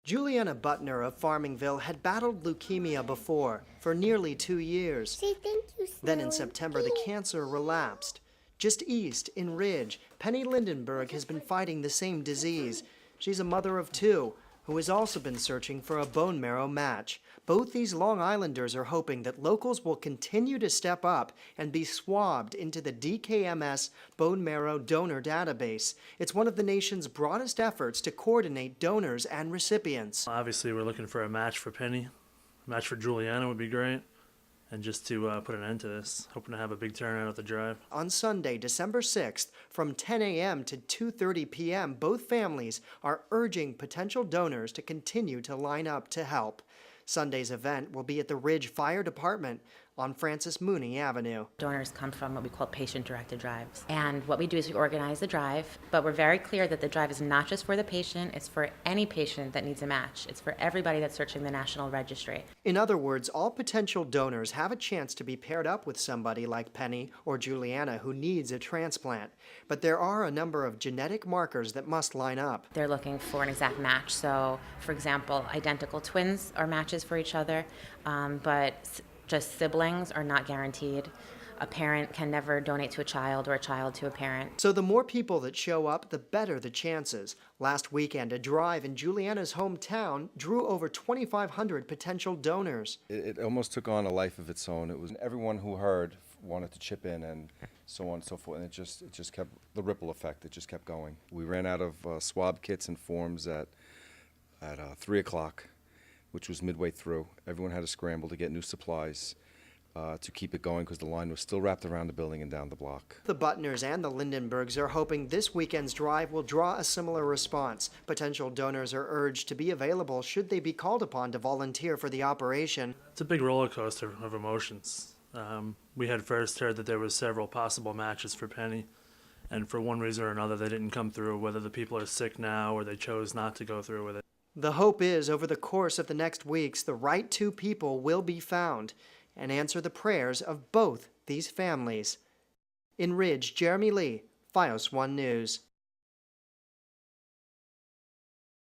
Juliana Butner of Farmingville had battled leukemia before for nearly 2 years. Say thank you, Then in September, the cancer relapsed. Just east, in Ridge, Penny Lindenberg has been fighting the same disease. She's a mother of 2 who has also been searching for a bone marrow match. Both these Long Islanders are hoping that locals will continue to step up and be swabbed into the DKMS bone marrow donor database. It's one of the nation's broadest efforts to coordinate donors and recipients. Obviously, we're looking for a match for Penny. A match for Juliana would be great. And just to put an end to this, hoping to have a big turnout at the drive. On Sunday, December 6th, from 10 a.m. to 2:30 p.m., both families are urging potential donors to continue to line up to help. Sunday's event will be at the Ridge Fire Department on Francis Mooney Avenue. Donors come from what we call patient-directed drives. And what we do is we organize the drive, but we're very clear that the drive is not just for the patient, it's for any patient that needs a match. It's for everybody that's searching the National Registry. In other words, all potential donors have a chance to be paired up with somebody like Penny or Juliana who needs a transplant. But there are a number of genetic markers that must line up. They're looking for an exact match. So, for example, identical twins are matches for each other, but just siblings are not guaranteed. A parent can never donate to a child or a child to a parent. So the more people that show up, the better the chances. Last weekend, a drive in Juliana's hometown drew over 2,500 potential donors. It almost took on a life of its own. It was everyone who heard wanted to chip in and so on and so forth. And it just kept, the ripple effect, it just kept going. We ran out of swab kits and forms at 3 o'clock. Which was midway through. Everyone had to scramble to get new supplies to keep it going because the line was still wrapped around the building and down the block. The Butners and the Lindenbergs are hoping this weekend's drive will draw a similar response. Potential donors are urged to be available should they be called upon to volunteer for the operation. It's a big roller coaster of emotions. We had first heard that there was several possible matches for Penny, and for one reason or another they didn't come through, whether the people are sick now or they chose not to go through with it. The hope is, over the course of the next weeks, the right 2 people will be found and answer the prayers of both these families. In Ridge, Jeremy Lee, FiOS 1 News.